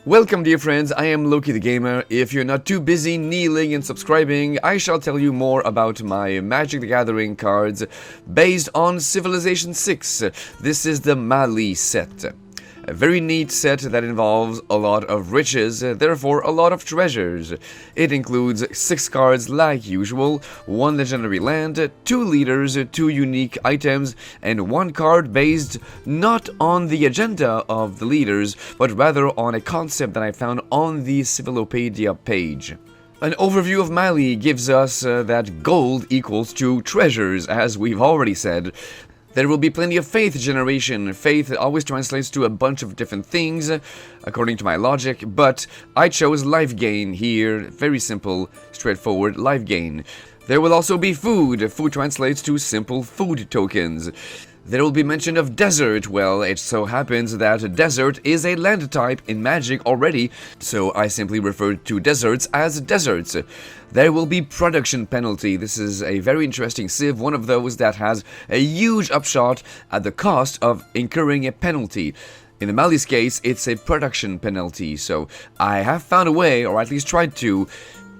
Welcome, dear friends, I am Loki the Gamer. If you're not too busy kneeling and subscribing, I shall tell you more about my Magic the Gathering cards based on Civilization 6. This is the Mali set. A very neat set that involves a lot of riches, therefore a lot of treasures. It includes 6 cards like usual, 1 legendary land, 2 leaders, 2 unique items, and 1 card based not on the agenda of the leaders, but rather on a concept that I found on the Civilopedia page. An overview of Mali gives us that gold equals to treasures, as we've already said. There will be plenty of faith generation. Faith always translates to a bunch of different things, according to my logic, but I chose life gain here. Very simple, straightforward life gain. There will also be food. Food translates to simple food tokens. There will be mention of desert. Well, it so happens that desert is a land type in Magic already, so I simply refer to deserts as deserts. There will be production penalty. This is a very interesting civ, one of those that has a huge upshot at the cost of incurring a penalty. In the Mali's case, it's a production penalty, so I have found a way, or at least tried to,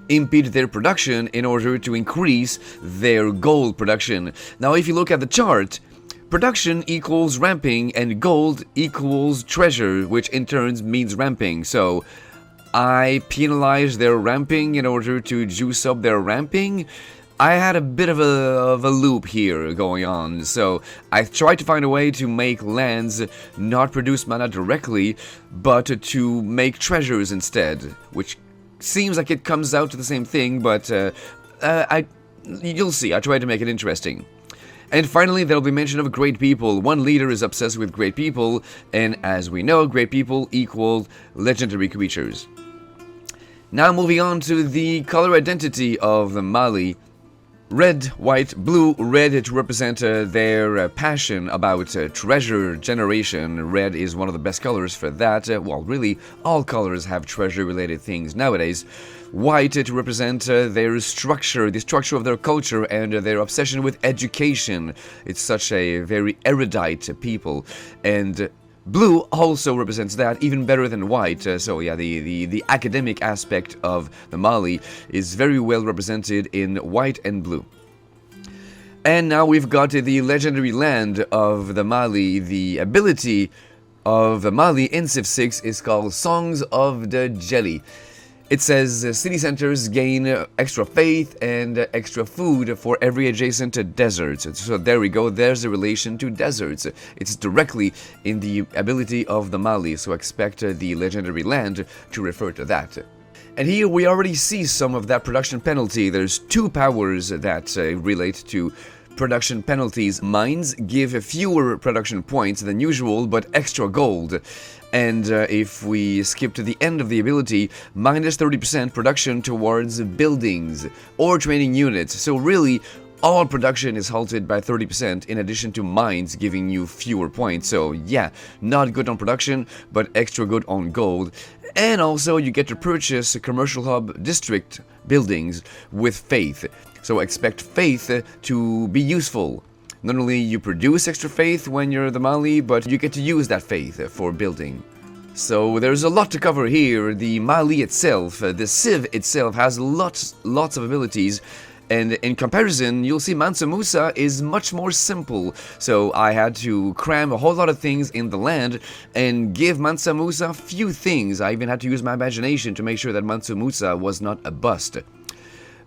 impede their production in order to increase their gold production. Now, if you look at the chart, production equals ramping and gold equals treasure, which in turn means ramping. So I penalized their ramping in order to juice up their ramping. I had a bit of a loop here going on, so I tried to find a way to make lands not produce mana directly, but to make treasures instead, which seems like it comes out to the same thing, but you'll see. I tried to make it interesting. And finally, there will be mention of great people. One leader is obsessed with great people, and as we know, great people equal legendary creatures. Now moving on to the color identity of the Mali. Red, white, blue, red to represent their passion about treasure generation. Red is one of the best colors for that. Well, really, all colors have treasure-related things nowadays. White to represent their structure, the structure of their culture, and their obsession with education. It's such a very erudite people. And blue also represents that, even better than white. So yeah, the academic aspect of the Mali is very well represented in white and blue. And now we've got the legendary land of the Mali. The ability of the Mali in Civ 6 is called Songs of the Jelly. It says city centers gain extra faith and extra food for every adjacent desert. So there we go, there's a relation to deserts. It's directly in the ability of the Mali, so expect the legendary land to refer to that. And here we already see some of that production penalty. There's 2 powers that relate to production penalties. Mines give fewer production points than usual, but extra gold. And if we skip to the end of the ability, minus 30% production towards buildings or training units. So really, all production is halted by 30% in addition to mines giving you fewer points. So yeah, not good on production, but extra good on gold. And also you get to purchase commercial hub district buildings with faith. So expect faith to be useful. Not only you produce extra faith when you're the Mali, but you get to use that faith for building. So there's a lot to cover here. The Mali itself, the Civ itself has lots of abilities, and in comparison, you'll see Mansa Musa is much more simple. So I had to cram a whole lot of things in the land and give Mansa Musa few things. I even had to use my imagination to make sure that Mansa Musa was not a bust.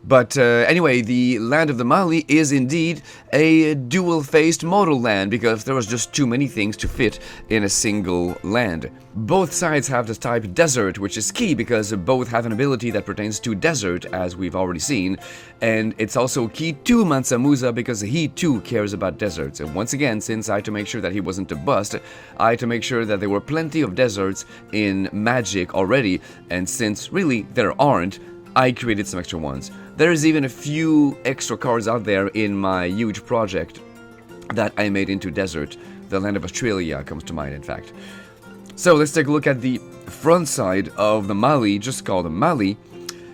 But anyway, the land of the Mali is indeed a dual-faced modal land because there was just too many things to fit in a single land. Both sides have the type desert, which is key because both have an ability that pertains to desert, as we've already seen, and it's also key to Mansa Musa because he too cares about deserts. And once again, since I had to make sure that he wasn't a bust, I had to make sure that there were plenty of deserts in Magic already, and since really there aren't, I created some extra ones. There's even a few extra cards out there in my huge project that I made into desert. The land of Australia comes to mind, in fact. So let's take a look at the front side of the Mali, just called the Mali.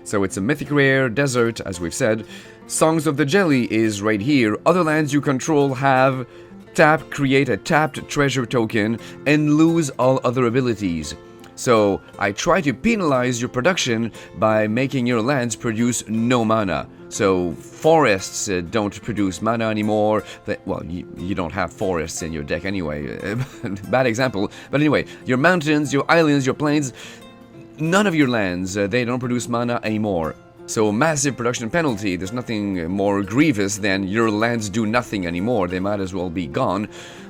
So it's a mythic rare desert, as we've said. Songs of the Jelly is right here. Other lands you control have tap, create a tapped treasure token, and lose all other abilities. So I try to penalize your production by making your lands produce no mana. So forests don't produce mana anymore. Well, you don't have forests in your deck anyway. Bad example. But anyway, your mountains, your islands, your plains, none of your lands, they don't produce mana anymore. So massive production penalty. There's nothing more grievous than your lands do nothing anymore. They might as well be gone.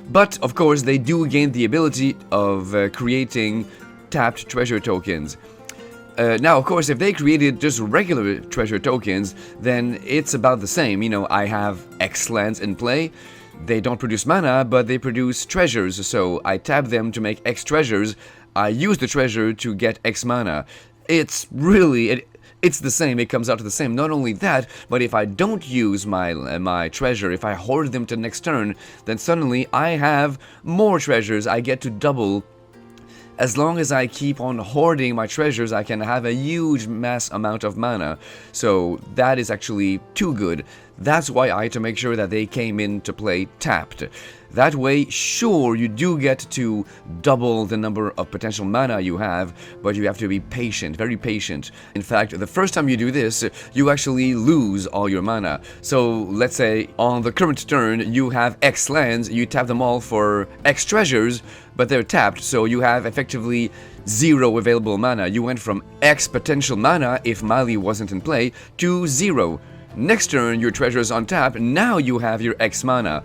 But of course, they do gain the ability of creating tapped treasure tokens. Now, of course, if they created just regular treasure tokens, then it's about the same. You know, I have X lands in play. They don't produce mana, but they produce treasures. So I tap them to make X treasures. I use the treasure to get X mana. It's really... It's the same, it comes out to the same. Not only that, but if I don't use my treasure, if I hoard them to next turn, then suddenly I have more treasures. I get to double. As long as I keep on hoarding my treasures, I can have a huge mass amount of mana. So that is actually too good. That's why I had to make sure that they came into play tapped. That way, sure, you do get to double the number of potential mana you have, but you have to be patient, very patient. In fact, the first time you do this, you actually lose all your mana. So let's say on the current turn, you have X lands, you tap them all for X treasures, but they're tapped, so you have effectively 0 available mana. You went from X potential mana, if Mali wasn't in play, to 0. Next turn, your treasure is on tap, now you have your X mana.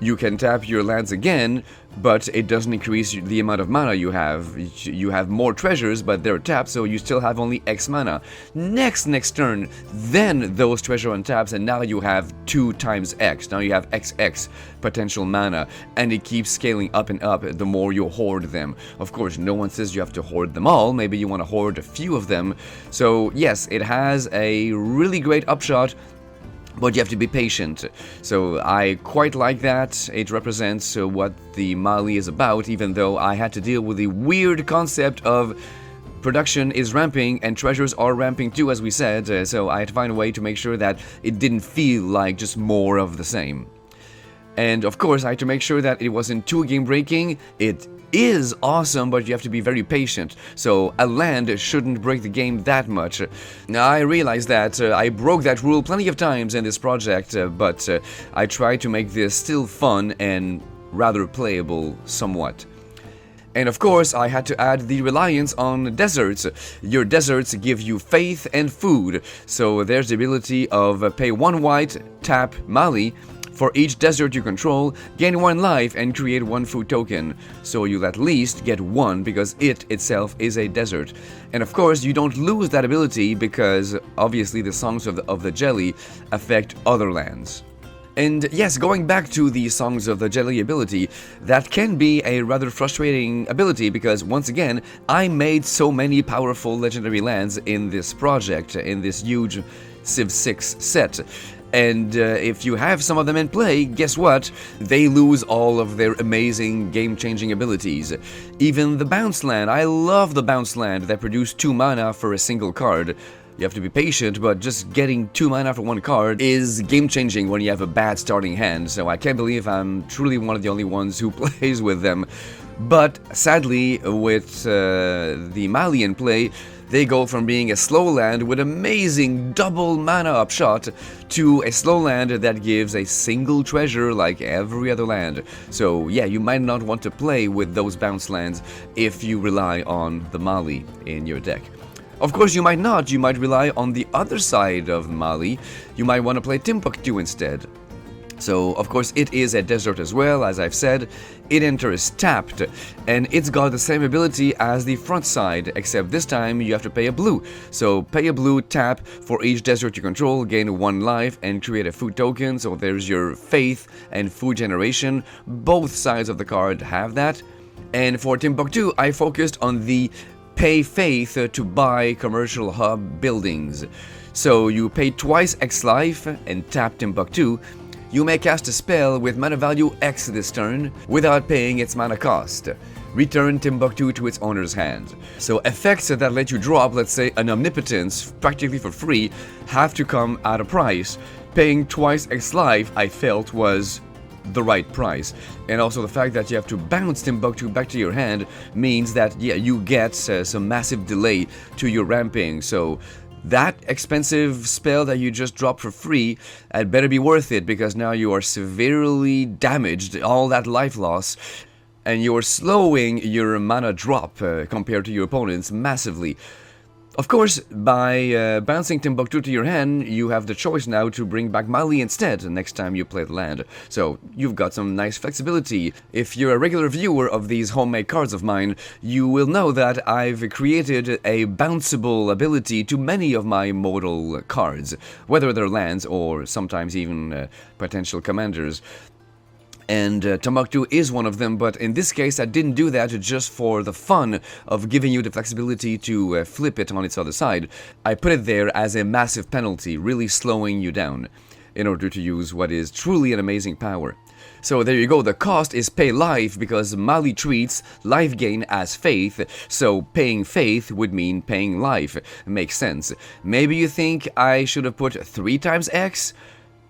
You can tap your lands again, but it doesn't increase the amount of mana you have. You have more treasures, but they're tapped, so you still have only X mana. Next turn, then those treasures on taps, and now you have 2 times X. Now you have XX potential mana, and it keeps scaling up and up the more you hoard them. Of course, no one says you have to hoard them all. Maybe you want to hoard a few of them. So yes, it has a really great upshot, but you have to be patient. So I quite like that. It represents what the Mali is about, even though I had to deal with the weird concept of production is ramping and treasures are ramping too, as we said. So I had to find a way to make sure that it didn't feel like just more of the same. And of course, I had to make sure that it wasn't too game breaking. It is awesome, but you have to be very patient. So a land shouldn't break the game that much. Now I realize that I broke that rule plenty of times in this project, but I tried to make this still fun and rather playable somewhat. And of course, I had to add the reliance on deserts. Your deserts give you faith and food, so there's the ability of pay 1 white, tap Mali. For each desert you control, gain 1 life and create 1 food token. So you'll at least get 1 because it itself is a desert. And of course, you don't lose that ability because obviously the Songs of the Jelly affect other lands. And yes, going back to the Songs of the Jelly ability, that can be a rather frustrating ability because once again, I made so many powerful legendary lands in this project, in this huge Civ 6 set. And if you have some of them in play, guess what? They lose all of their amazing game-changing abilities. Even the Bounce Land, I love the Bounce Land that produce 2 mana for a single card. You have to be patient, but just getting 2 mana for 1 card is game-changing when you have a bad starting hand, so I can't believe I'm truly one of the only ones who plays with them. But sadly, with the Mali in play, they go from being a slow land with amazing double mana upshot to a slow land that gives a single treasure like every other land. So yeah, you might not want to play with those bounce lands if you rely on the Mali in your deck. Of course, you might not. You might rely on the other side of Mali. You might want to play Timbuktu instead. So, of course, it is a desert as well, as I've said. It enters tapped, and it's got the same ability as the front side, except this time you have to pay a blue. So, pay a blue, tap, for each desert you control, gain 1 life, and create a food token. So, there's your faith and food generation. Both sides of the card have that. And for Timbuktu, I focused on the pay faith to buy commercial hub buildings. So, you pay twice X life and tap Timbuktu. You may cast a spell with mana value X this turn without paying its mana cost. Return Timbuktu to its owner's hand. So effects that let you drop, let's say, an Omnipotence practically for free have to come at a price. Paying twice X life, I felt, was the right price. And also the fact that you have to bounce Timbuktu back to your hand means that, yeah, you get some massive delay to your ramping. So that expensive spell that you just dropped for free had better be worth it, because now you are severely damaged, all that life loss, and you're slowing your mana drop compared to your opponents massively. Of course, by bouncing Timbuktu to your hand, you have the choice now to bring back Mali instead next time you play the land. So you've got some nice flexibility. If you're a regular viewer of these homemade cards of mine, you will know that I've created a bounceable ability to many of my modal cards, whether they're lands or sometimes even potential commanders. And Timbuktu is one of them, but in this case I didn't do that just for the fun of giving you the flexibility to flip it on its other side. I put it there as a massive penalty, really slowing you down, in order to use what is truly an amazing power. So there you go, the cost is pay life, because Mali treats life gain as faith, so paying faith would mean paying life. Makes sense. Maybe you think I should have put 3 times X?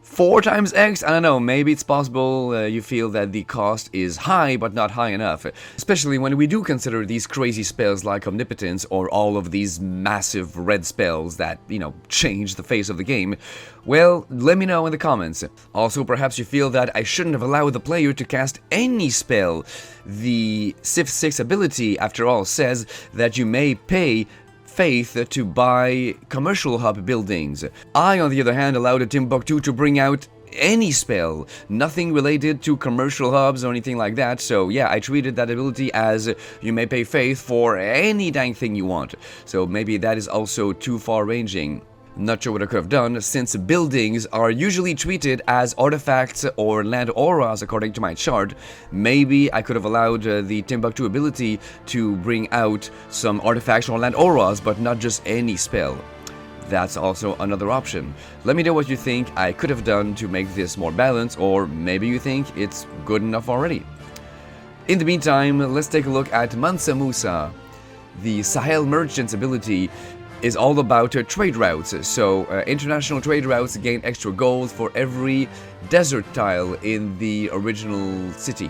4 times X? I don't know, maybe it's possible you feel that the cost is high but not high enough. Especially when we do consider these crazy spells like Omnipotence or all of these massive red spells that, change the face of the game. Well, let me know in the comments. Also, perhaps you feel that I shouldn't have allowed the player to cast any spell. The Civ 6 ability, after all, says that you may pay faith to buy commercial hub buildings. I, on the other hand, allowed Timbuktu to bring out any spell, nothing related to commercial hubs or anything like that. So yeah, I treated that ability as you may pay faith for any dang thing you want. So maybe that is also too far ranging. Not sure what I could have done, since buildings are usually treated as artifacts or land auras according to my chart. Maybe I could have allowed the Timbuktu ability to bring out some artifacts or land auras, but not just any spell. That's also another option. Let me know what you think I could have done to make this more balanced, or maybe you think it's good enough already. In the meantime, let's take a look at Mansa Musa. The Sahel Merchant's ability is all about trade routes. So international trade routes gain extra gold for every desert tile in the original city.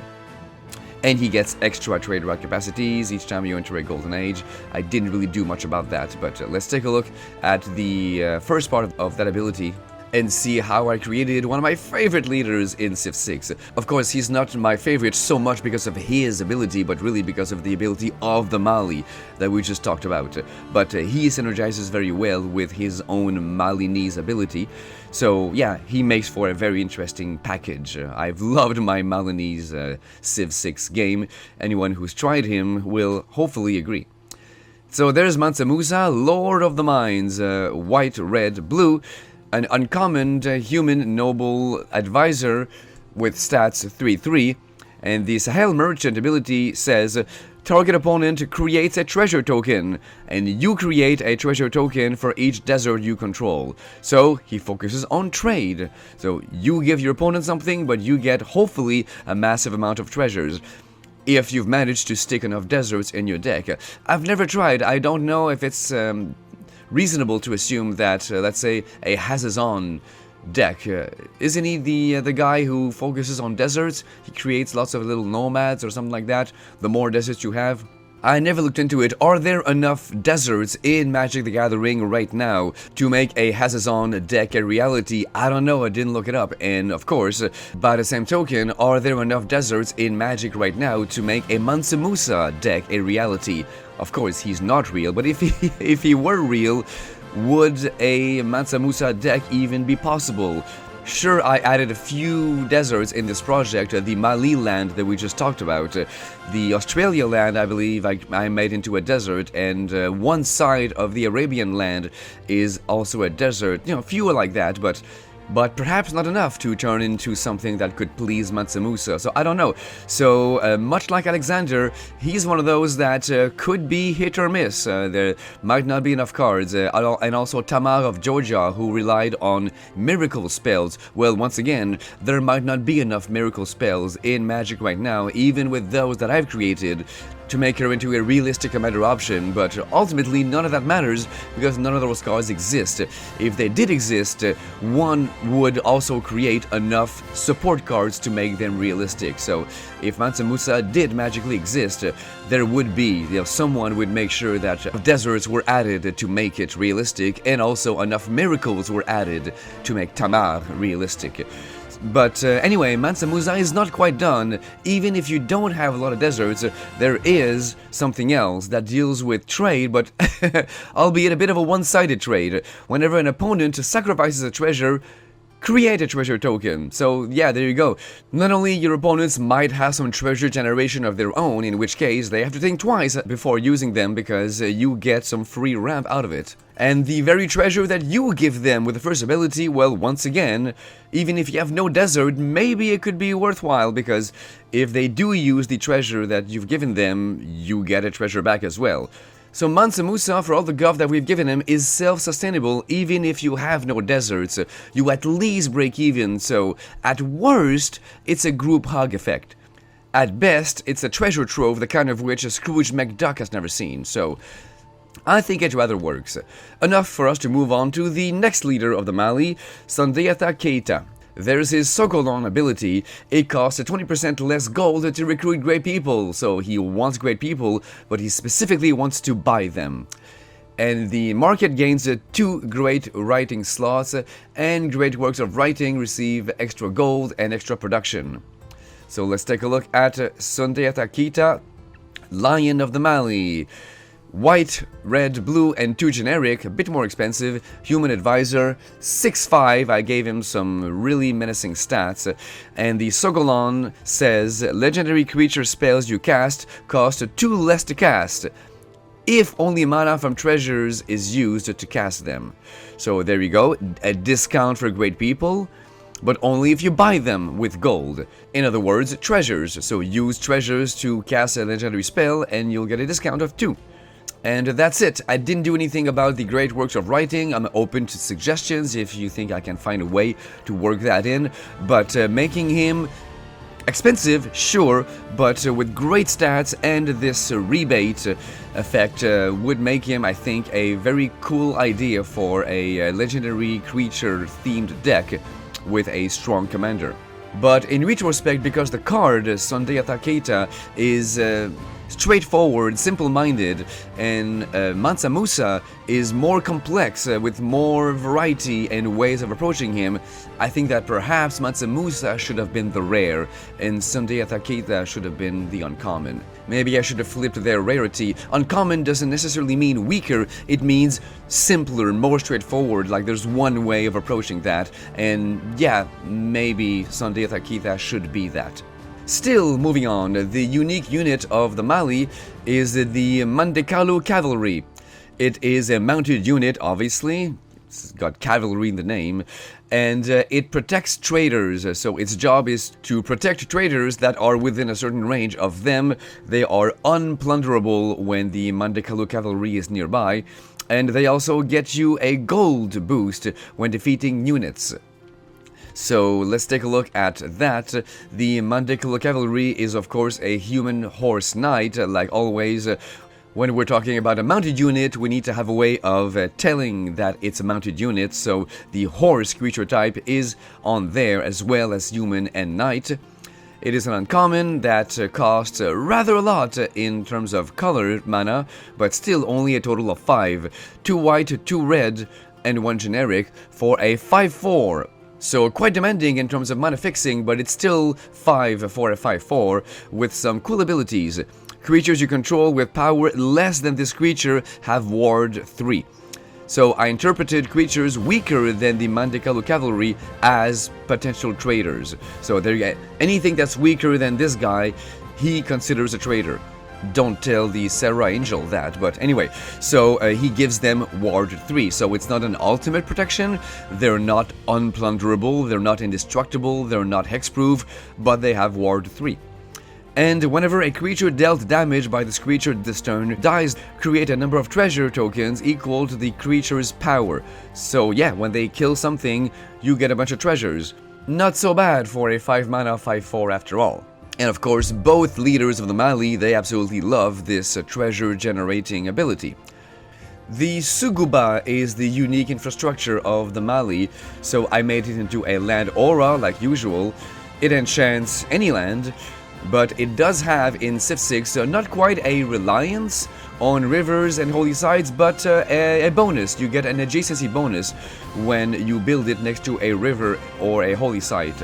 And he gets extra trade route capacities each time you enter a golden age. I didn't really do much about that, but let's take a look at the first part of that ability and see how I created one of my favorite leaders in Civ 6. Of course, he's not my favorite so much because of his ability, but really because of the ability of the Mali that we just talked about. But he synergizes very well with his own Malinese ability. So yeah, he makes for a very interesting package. I've loved my Malinese Civ 6 game. Anyone who's tried him will hopefully agree. So there's Mansa Musa, Lord of the Mines, white, red, blue. An uncommon human noble advisor with stats 3-3, and the Sahel Merchant ability says target opponent creates a treasure token, and you create a treasure token for each desert you control. So he focuses on trade. So you give your opponent something, but you get hopefully a massive amount of treasures, if you've managed to stick enough deserts in your deck. I've never tried, I don't know if it's reasonable to assume that, let's say, a Hazazon deck, isn't he the guy who focuses on deserts? He creates lots of little nomads or something like that, the more deserts you have. I never looked into it. Are there enough deserts in Magic the Gathering right now to make a Hazazon deck a reality? I don't know, I didn't look it up. And of course, by the same token, are there enough deserts in Magic right now to make a Mansa Musa deck a reality? Of course, he's not real, but if he were real, would a Mansa Musa deck even be possible? Sure, I added a few deserts in this project, the Mali land that we just talked about. The Australia land, I believe, I made into a desert, and one side of the Arabian land is also a desert. Fewer like that, but perhaps not enough to turn into something that could please Mansa Musa, so I don't know. So, much like Alexander, he's one of those that could be hit or miss. There might not be enough cards. And also Tamar of Georgia, who relied on miracle spells. Well, once again, there might not be enough miracle spells in Magic right now, even with those that I've created, to make her into a realistic commander option, but ultimately none of that matters because none of those cards exist. If they did exist, one would also create enough support cards to make them realistic. So if Mansa Musa did magically exist, there would be, someone would make sure that deserts were added to make it realistic, and also enough miracles were added to make Tamar realistic. But anyway, Mansa Musa is not quite done. Even if you don't have a lot of deserts, there is something else that deals with trade, but albeit a bit of a one-sided trade. Whenever an opponent sacrifices a treasure, create a treasure token. So yeah, there you go. Not only your opponents might have some treasure generation of their own, in which case they have to think twice before using them because you get some free ramp out of it. And the very treasure that you give them with the first ability, well, once again, even if you have no desert, maybe it could be worthwhile, because if they do use the treasure that you've given them, you get a treasure back as well. So Mansa Musa, for all the guff that we've given him, is self-sustainable even if you have no deserts. You at least break even, so at worst, it's a group hug effect. At best, it's a treasure trove, the kind of which a Scrooge McDuck has never seen, so I think it rather works. Enough for us to move on to the next leader of the Mali, Sundiata Keita. There's his Sokolon ability. It costs 20% less gold to recruit great people, so he wants great people, but he specifically wants to buy them. And the market gains 2 great writing slots, and great works of writing receive extra gold and extra production. So let's take a look at Sundiata Keita, Lion of the Mali. White, red, blue, and 2 generic, a bit more expensive. Human advisor, 6'5", I gave him some really menacing stats. And the Sogolon says, legendary creature spells you cast cost 2 less to cast, if only mana from treasures is used to cast them. So there you go, a discount for great people, but only if you buy them with gold. In other words, treasures. So use treasures to cast a legendary spell and you'll get a discount of 2. And that's it. I didn't do anything about the great works of writing. I'm open to suggestions if you think I can find a way to work that in. But making him expensive, sure, but with great stats and this rebate effect would make him, I think, a very cool idea for a legendary creature-themed deck with a strong commander. But in retrospect, because the card Sundiata Keita is straightforward, simple-minded, and Mansa Musa is more complex with more variety and ways of approaching him, I think that perhaps Mansa Musa should have been the rare and Sundiata Keita should have been the uncommon. Maybe I should have flipped their rarity. Uncommon doesn't necessarily mean weaker, it means simpler, more straightforward, like there's one way of approaching that, and yeah, maybe Sundiata Keita should be that. Still, moving on, the unique unit of the Mali is the Mandekalu Cavalry. It is a mounted unit, obviously. It's got cavalry in the name, and it protects traders. So its job is to protect traders that are within a certain range of them. They are unplunderable when the Mandekalu Cavalry is nearby, and they also get you a gold boost when defeating units. So let's take a look at that. The Mandekalu Cavalry is of course a human horse knight, like always. When we're talking about a mounted unit, we need to have a way of telling that it's a mounted unit, so the horse creature type is on there as well as human and knight. It is an uncommon that costs rather a lot in terms of color mana, but still only a total of 5. 2 white, 2 red, and 1 generic for a 5/4. So quite demanding in terms of mana fixing, but it's still 5 for a 5/4 with some cool abilities. Creatures you control with power less than this creature have ward 3. So I interpreted creatures weaker than the Mandekalu Cavalry as potential traders. So there you go. Anything that's weaker than this guy, he considers a trader. Don't tell the Sarah Angel that, but anyway, so he gives them ward 3, so it's not an ultimate protection, they're not unplunderable, they're not indestructible, they're not hexproof, but they have ward 3. And whenever a creature dealt damage by this creature this turn dies, create a number of treasure tokens equal to the creature's power. So yeah, when they kill something, you get a bunch of treasures. Not so bad for a 5 mana 5/4 after all. And of course, both leaders of the Mali, they absolutely love this treasure-generating ability. The Suguba is the unique infrastructure of the Mali, so I made it into a land aura like usual. It enchants any land, but it does have in Civ 6 not quite a reliance on rivers and holy sites, but a bonus. You get an adjacency bonus when you build it next to a river or a holy site.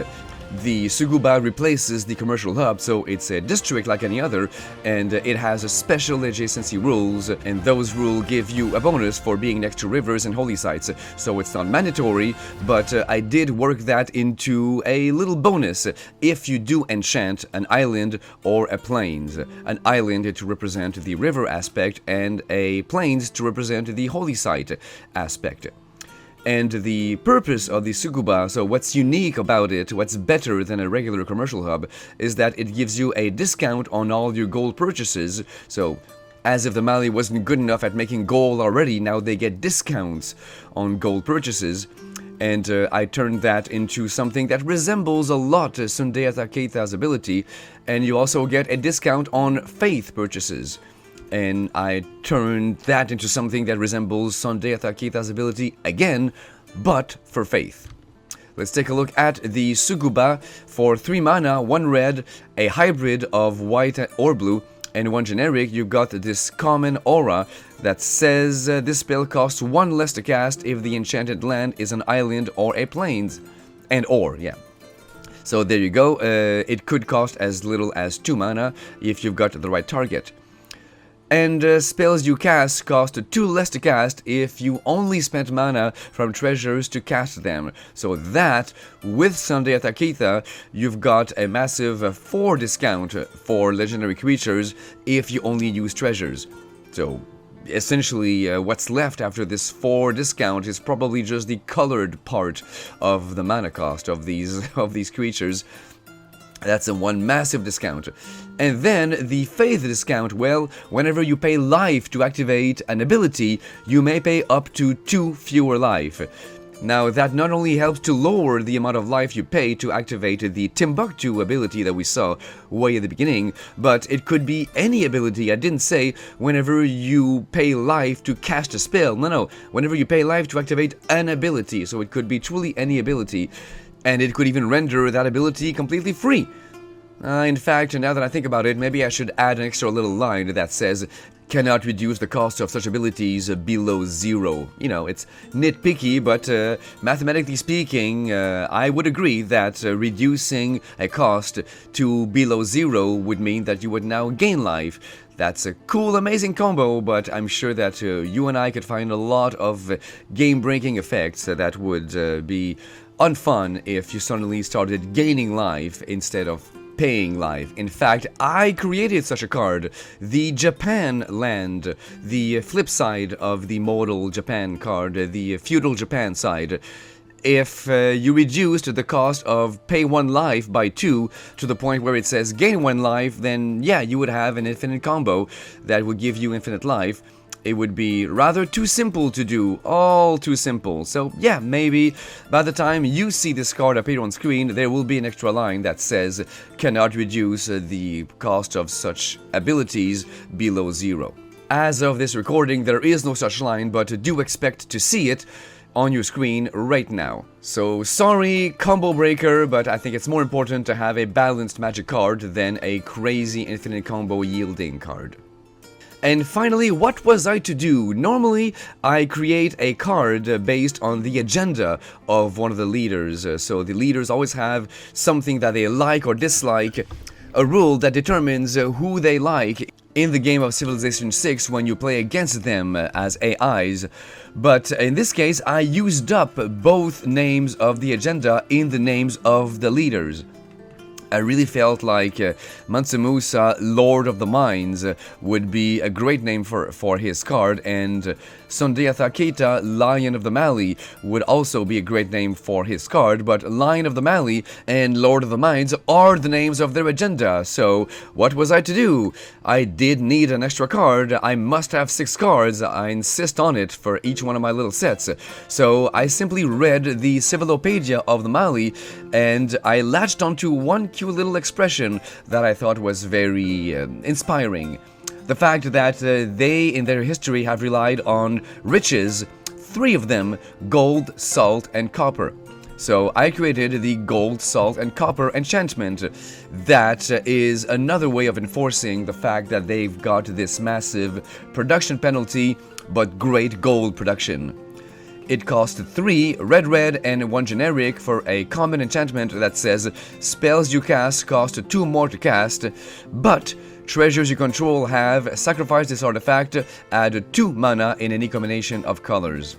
The Suguba replaces the commercial hub, so it's a district like any other, and it has a special adjacency rules, and those rules give you a bonus for being next to rivers and holy sites. So it's not mandatory, but I did work that into a little bonus if you do enchant an island or a plains. An island to represent the river aspect, and a plains to represent the holy site aspect. And the purpose of the Suguba, so what's unique about it, what's better than a regular commercial hub, is that it gives you a discount on all your gold purchases. So, as if the Mali wasn't good enough at making gold already, now they get discounts on gold purchases. And I turned that into something that resembles a lot Sundiata Keita's ability, and you also get a discount on faith purchases. And I turned that into something that resembles Sundiata Keita's ability again, but for faith. Let's take a look at the Suguba. For 3 mana, 1 red, a hybrid of white or blue, and 1 generic. You've got this common aura that says this spell costs 1 less to cast if the enchanted land is an island or a plains. Yeah. So there you go. It could cost as little as 2 mana if you've got the right target. And spells you cast cost 2 less to cast if you only spent mana from treasures to cast them. So that, with Sundiata Keita, you've got a massive 4 discount for legendary creatures if you only use treasures. So essentially, what's left after this 4 discount is probably just the colored part of the mana cost of these creatures. That's a 1 massive discount. And then the faith discount, well, whenever you pay life to activate an ability, you may pay up to 2 fewer life. Now, that not only helps to lower the amount of life you pay to activate the Timbuktu ability that we saw way at the beginning, but it could be any ability. I didn't say whenever you pay life to cast a spell. No, whenever you pay life to activate an ability. So it could be truly any ability. And it could even render that ability completely free. In fact, now that I think about it, maybe I should add an extra little line that says, cannot reduce the cost of such abilities below 0. You know, it's nitpicky, but mathematically speaking, I would agree that reducing a cost to below 0 would mean that you would now gain life. That's a cool, amazing combo, but I'm sure that you and I could find a lot of game-breaking effects that would be unfun if you suddenly started gaining life instead of paying life. In fact, I created such a card, the Japan land, the flip side of the modal Japan card, the feudal Japan side. If you reduced the cost of pay 1 life by 2 to the point where it says gain 1 life, then yeah, you would have an infinite combo that would give you infinite life. It would be rather too simple to do, all too simple. So yeah, maybe by the time you see this card appear on screen, there will be an extra line that says cannot reduce the cost of such abilities below 0. As of this recording, there is no such line, but do expect to see it on your screen right now. So sorry, combo breaker, but I think it's more important to have a balanced magic card than a crazy infinite combo yielding card. And finally, what was I to do? Normally, I create a card based on the agenda of one of the leaders. So the leaders always have something that they like or dislike, a rule that determines who they like in the game of Civilization 6 when you play against them as AIs. But in this case, I used up both names of the agenda in the names of the leaders. I really felt like Mansa Musa, Lord of the Mines, would be a great name for his card, and Sundiata Keita, Lion of the Mali, would also be a great name for his card, but Lion of the Mali and Lord of the Mines are the names of their agenda, so what was I to do? I did need an extra card. I must have 6 cards. I insist on it for each one of my little sets. So I simply read the Civilopedia of the Mali, and I latched onto one cute little expression that I thought was very inspiring. The fact that they, in their history, have relied on riches, 3 of them, gold, salt, and copper. So I created the gold, salt, and copper enchantment. That is another way of enforcing the fact that they've got this massive production penalty, but great gold production. It cost 3 red, and 1 generic for a common enchantment that says spells you cast cost 2 more to cast, but treasures you control have sacrificed this artifact, add 2 mana in any combination of colors.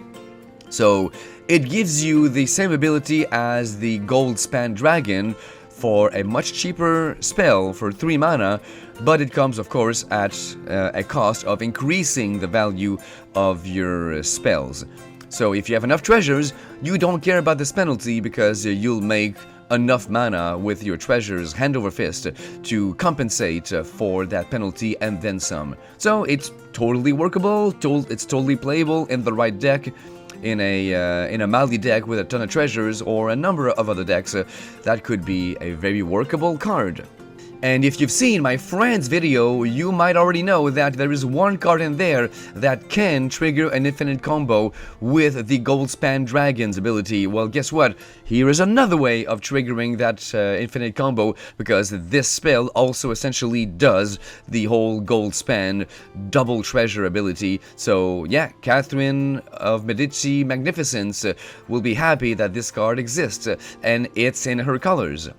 So it gives you the same ability as the Gold Span Dragon for a much cheaper spell for 3 mana, but it comes of course at a cost of increasing the value of your spells. So if you have enough treasures, you don't care about this penalty because you'll make enough mana with your treasures hand over fist to compensate for that penalty and then some. So it's totally workable, it's totally playable in the right deck. In a Mali deck with a ton of treasures or a number of other decks, that could be a very workable card. And if you've seen my friend's video, you might already know that there is one card in there that can trigger an infinite combo with the Gold Span Dragon's ability. Well, guess what? Here is another way of triggering that infinite combo, because this spell also essentially does the whole Gold Span double treasure ability. So yeah, Catherine of Medici Magnificence will be happy that this card exists, and it's in her colors.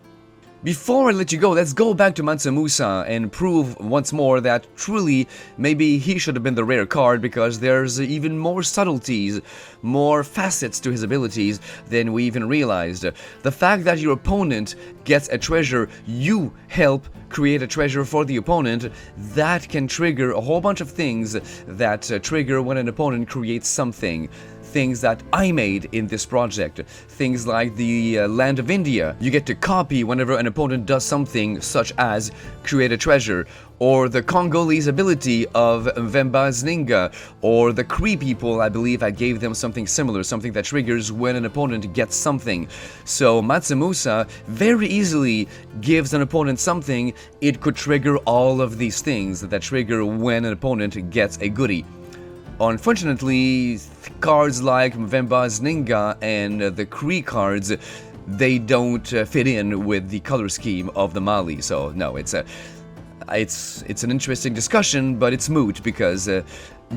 Before I let you go, let's go back to Mansa Musa and prove once more that truly maybe he should have been the rare card, because there's even more subtleties, more facets to his abilities than we even realized. The fact that your opponent gets a treasure, you help create a treasure for the opponent, that can trigger a whole bunch of things that trigger when an opponent creates something. Things that I made in this project, things like the Land of India. You get to copy whenever an opponent does something, such as create a treasure, or the Congolese ability of Mvemba's Ninga, or the Cree people, I believe I gave them something similar, something that triggers when an opponent gets something. So Mansa Musa very easily gives an opponent something. It could trigger all of these things that trigger when an opponent gets a goodie. Unfortunately, cards like Mvemba's Ninga and the Cree cards, they don't fit in with the color scheme of the Mali. So no, it's an interesting discussion, but it's moot because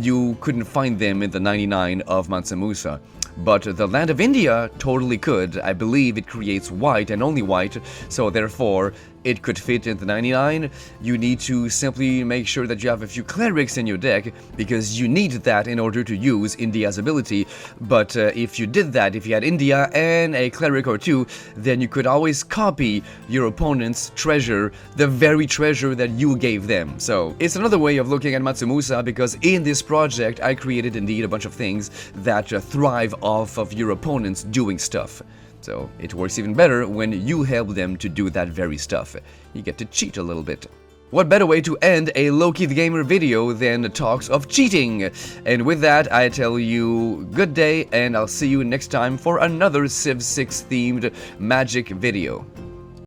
you couldn't find them in the 99 of Mansa Musa. But the Land of India totally could. I believe it creates white and only white, so therefore it could fit in the 99. You need to simply make sure that you have a few clerics in your deck, because you need that in order to use India's ability. But if you did that, if you had India and a cleric or 2, then you could always copy your opponent's treasure, the very treasure that you gave them. So it's another way of looking at Mansa Musa, because in this project I created indeed a bunch of things that thrive off of your opponents doing stuff. So it works even better when you help them to do that very stuff. You get to cheat a little bit. What better way to end a Loki the Gamer video than talks of cheating? And with that, I tell you good day, and I'll see you next time for another Civ 6 themed magic video.